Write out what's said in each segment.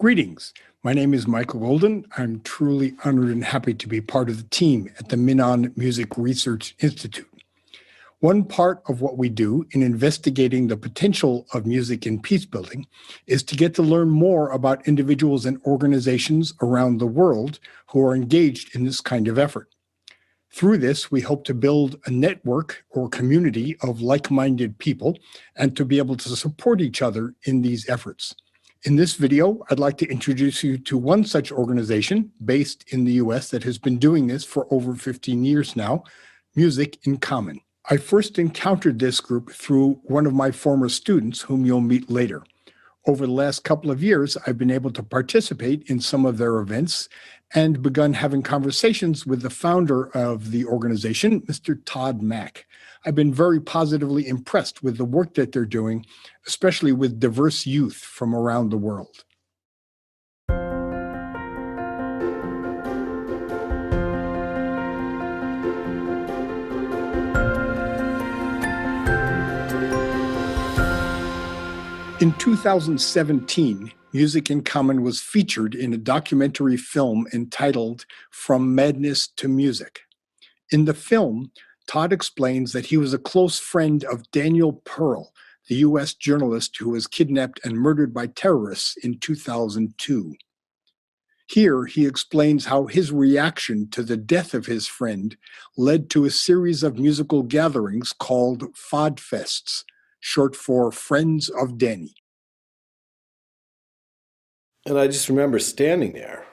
Greetings. My name is Michael Golden. I'm truly honored and happy to be part of the team at the Minong Music Research Institute. One part of what we do in investigating the potential of music in peace building is to get to learn more about individuals and organizations around the world who are engaged in this kind of effort. Through this, we hope to build a network or community of like-minded people and to be able to support each other in these efforts. In this video, I'd like to introduce you to one such organization based in the US that has been doing this for over 15 years now, Music in Common. I first encountered this group through one of my former students, whom you'll meet later. Over the last couple of years, I've been able to participate in some of their events and begun having conversations with the founder of the organization, Mr. Todd Mack. I've been very positively impressed with the work that they're doing, especially with diverse youth from around the world. In 2017, Music in Common was featured in a documentary film entitled From Madness to Music. In the film, Todd explains that he was a close friend of Daniel Pearl, the U.S. journalist who was kidnapped and murdered by terrorists in 2002. Here, he explains how his reaction to the death of his friend led to a series of musical gatherings called Fodfests, short for Friends of Denny. And I just remember standing there,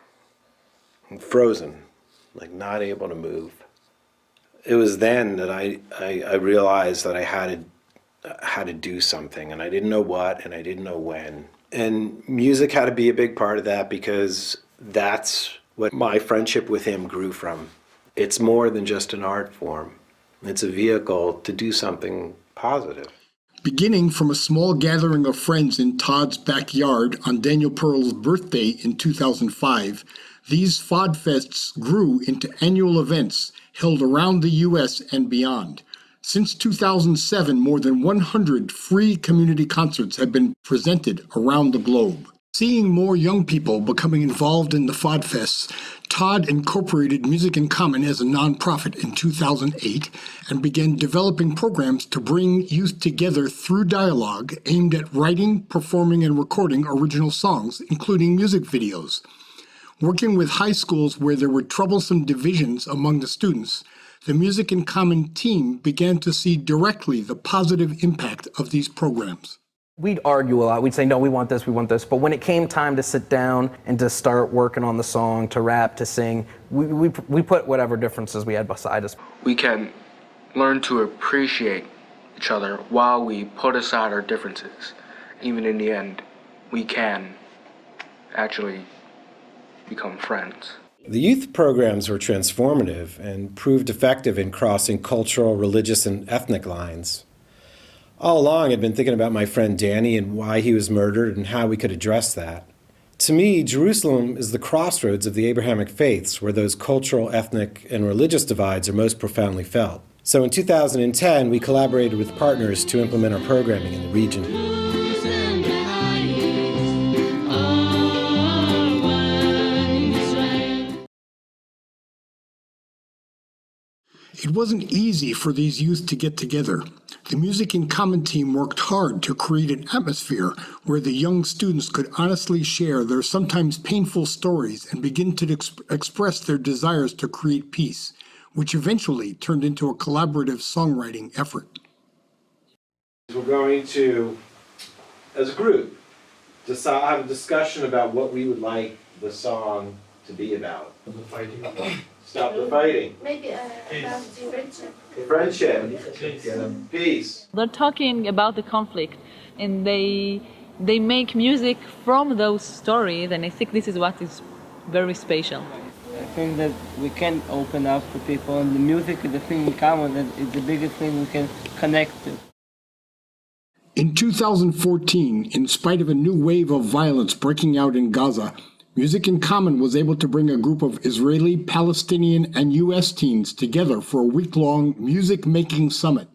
frozen, like not able to move. It was then that I realized that I had to do something, and I didn't know what, and I didn't know when. And music had to be a big part of that because that's what my friendship with him grew from. It's more than just an art form. It's a vehicle to do something positive. Beginning from a small gathering of friends in Todd's backyard on Daniel Pearl's birthday in 2005, these Fodfests grew into annual events held around the U.S. and beyond. Since 2007, more than 100 free community concerts have been presented around the globe. Seeing more young people becoming involved in the Fodfests, Todd incorporated Music in Common as a nonprofit in 2008 and began developing programs to bring youth together through dialogue aimed at writing, performing, and recording original songs, including music videos. Working with high schools where there were troublesome divisions among the students, the Music in Common team began to see directly the positive impact of these programs. We'd argue a lot. We'd say, no, we want this. But when it came time to sit down and to start working on the song, to rap, to sing, we put whatever differences we had beside us. We can learn to appreciate each other while we put aside our differences. Even in the end, we can actually become friends. The youth programs were transformative and proved effective in crossing cultural, religious, and ethnic lines. All along, I'd been thinking about my friend Denny and why he was murdered and how we could address that. To me, Jerusalem is the crossroads of the Abrahamic faiths, where those cultural, ethnic, and religious divides are most profoundly felt. So in 2010, we collaborated with partners to implement our programming in the region. It wasn't easy for these youth to get together. The Music in Common team worked hard to create an atmosphere where the young students could honestly share their sometimes painful stories and begin to express their desires to create peace, which eventually turned into a collaborative songwriting effort. We're going to, as a group, decide, have a discussion about what we would like the song to be about. Stop the fighting. Maybe about friendship. Friendship. Peace. They're talking about the conflict, and they make music from those stories, and I think this is what is very special. I think that we can open up to people, and the music is the thing in common that is the biggest thing we can connect to. In 2014, in spite of a new wave of violence breaking out in Gaza, Music in Common was able to bring a group of Israeli, Palestinian, and U.S. teens together for a week-long music-making summit.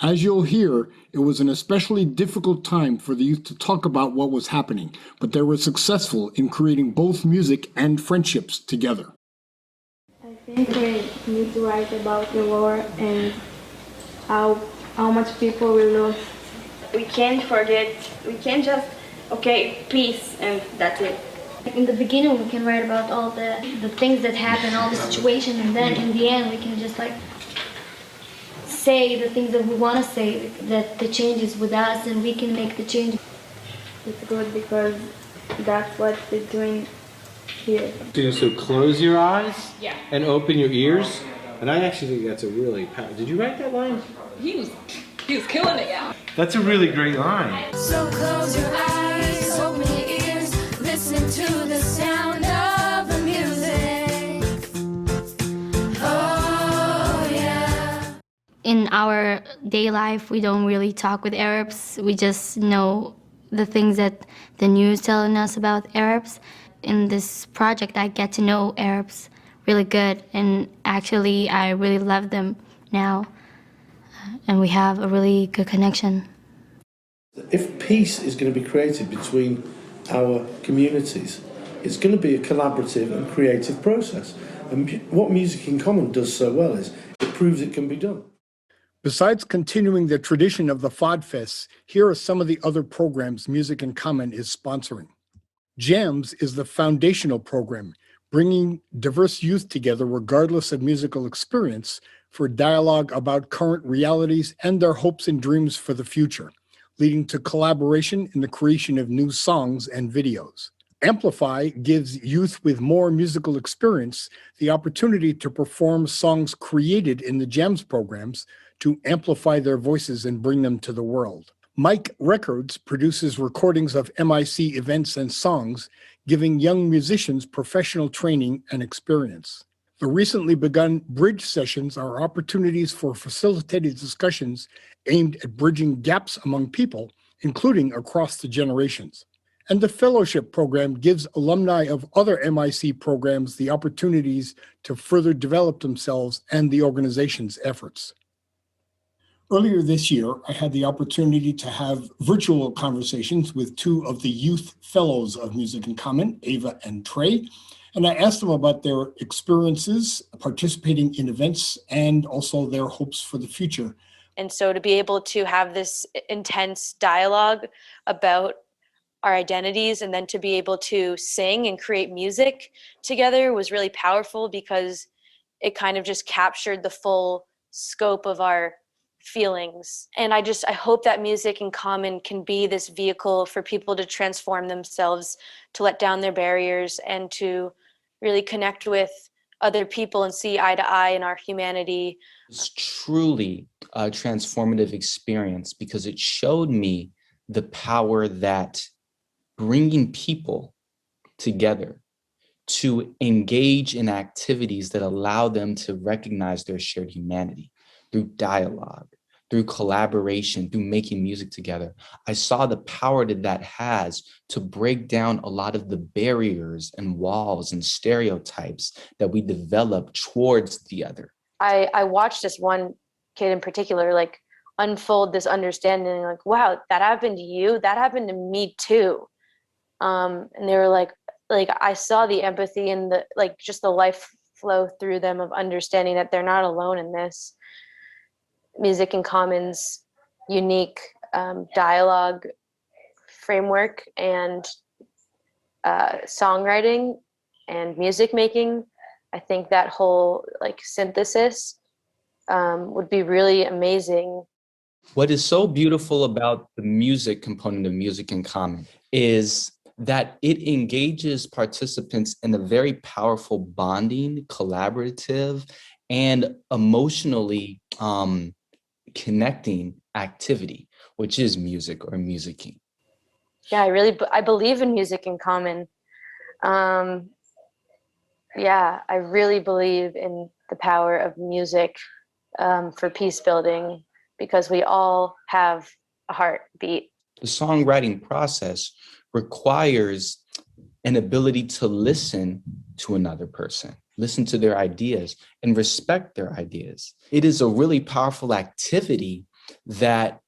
As you'll hear, it was an especially difficult time for the youth to talk about what was happening, but they were successful in creating both music and friendships together. I think we need to write about the war and how much people will lose. We can't forget, we can't just, okay, peace, and that's it. In the beginning we can write about all the things that happen, all the situation, and then in the end we can just like say the things that we want to say, that the change is with us and we can make the change. It's good because that's what we're doing here. So close your eyes and open your ears. And I actually think that's a really did you write that line? He was killing it. That's a really great line. So close your eyes, open your ears, listen to the sound of the music. Oh yeah. In our day life, we don't really talk with Arabs. We just know the things that the news telling us about Arabs. In this project, I get to know Arabs really good, and actually, I really love them now, and we have a really good connection. If peace is going to be created between our communities, it's going to be a collaborative and creative process. And what Music in Common does so well is it proves it can be done. Besides continuing the tradition of the FOD-fests, here are some of the other programs Music in Common is sponsoring. JAMS is the foundational program, bringing diverse youth together regardless of musical experience for dialogue about current realities and their hopes and dreams for the future, leading to collaboration in the creation of new songs and videos. Amplify gives youth with more musical experience the opportunity to perform songs created in the JAMS programs to amplify their voices and bring them to the world. Mike Records produces recordings of MIC events and songs, giving young musicians professional training and experience. The recently begun bridge sessions are opportunities for facilitated discussions aimed at bridging gaps among people, including across the generations. And the fellowship program gives alumni of other MIC programs the opportunities to further develop themselves and the organization's efforts. Earlier this year, I had the opportunity to have virtual conversations with two of the youth fellows of Music in Common, Ava and Trey, and I asked them about their experiences participating in events and also their hopes for the future. And so to be able to have this intense dialogue about our identities and then to be able to sing and create music together was really powerful because it kind of just captured the full scope of our feelings. And I hope that Music in Common can be this vehicle for people to transform themselves, to let down their barriers, and to really connect with other people and see eye to eye in our humanity. It's truly a transformative experience because it showed me the power that bringing people together to engage in activities that allow them to recognize their shared humanity through dialogue, through collaboration, through making music together. I saw the power that has to break down a lot of the barriers and walls and stereotypes that we develop towards the other. I watched this one kid in particular, like, unfold this understanding, like, wow, that happened to you, that happened to me too. And they were like I saw the empathy and the, like, just the life flow through them of understanding that they're not alone in this. Music in Common's unique dialogue framework and songwriting and music making, I think that whole like synthesis would be really amazing. What is so beautiful about the music component of Music in Common is that it engages participants in a very powerful bonding, collaborative, and emotionally connecting activity, which is music or musicking. Yeah, I believe in Music in Common. Yeah, I really believe in the power of music for peace building, because we all have a heartbeat. The songwriting process requires an ability to listen to another person, listen to their ideas, and respect their ideas. It is a really powerful activity that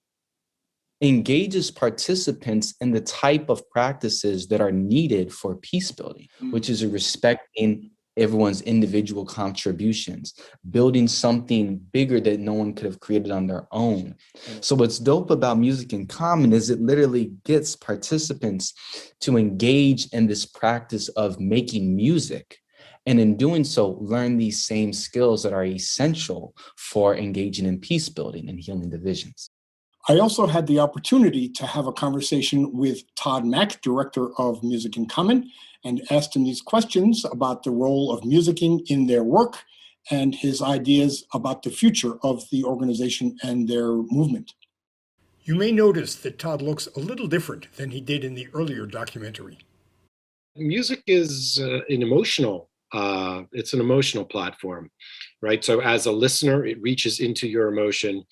engages participants in the type of practices that are needed for peace building, which is respecting everyone's individual contributions, building something bigger that no one could have created on their own. So what's dope about Music in Common is it literally gets participants to engage in this practice of making music, and in doing so, learn these same skills that are essential for engaging in peace building and healing divisions. I also had the opportunity to have a conversation with Todd Mack, director of Music in Common, and asked him these questions about the role of musicking in their work and his ideas about the future of the organization and their movement. You may notice that Todd looks a little different than he did in the earlier documentary. Music is it's an emotional platform, right? So as a listener, it reaches into your emotion.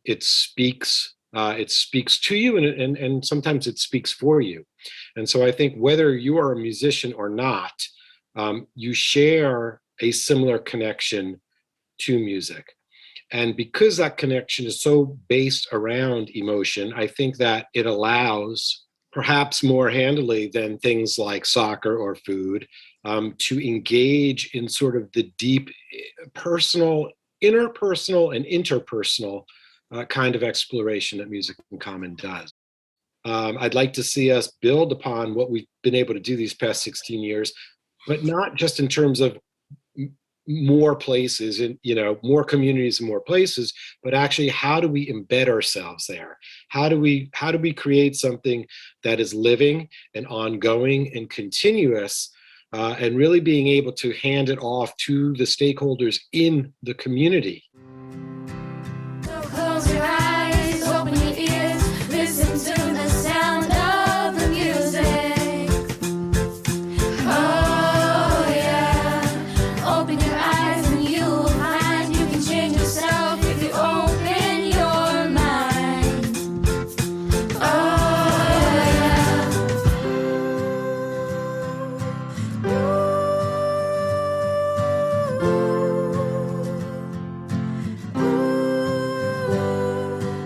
It speaks to you, and sometimes it speaks for you. And so I think whether you are a musician or not, you share a similar connection to music. And because that connection is so based around emotion, I think that it allows, perhaps more handily than things like soccer or food, to engage in sort of the deep personal, interpersonal and interpersonal kind of exploration that Music in Common does. I'd like to see us build upon what we've been able to do these past 16 years, but not just in terms of more places and, more communities and more places, but actually how do we embed ourselves there? How do we create something that is living and ongoing and continuous, and really being able to hand it off to the stakeholders in the community? Close your eyes, open your ears, listen to the sound of the music. Oh yeah, open your eyes and you'll find you can change yourself if you open your mind. Oh yeah.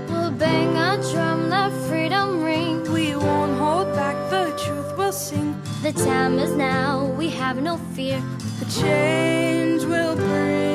We'll bang a drum, let freedom ring. We won't hold back, the truth will sing. The time is now, we have no fear. The change will bring.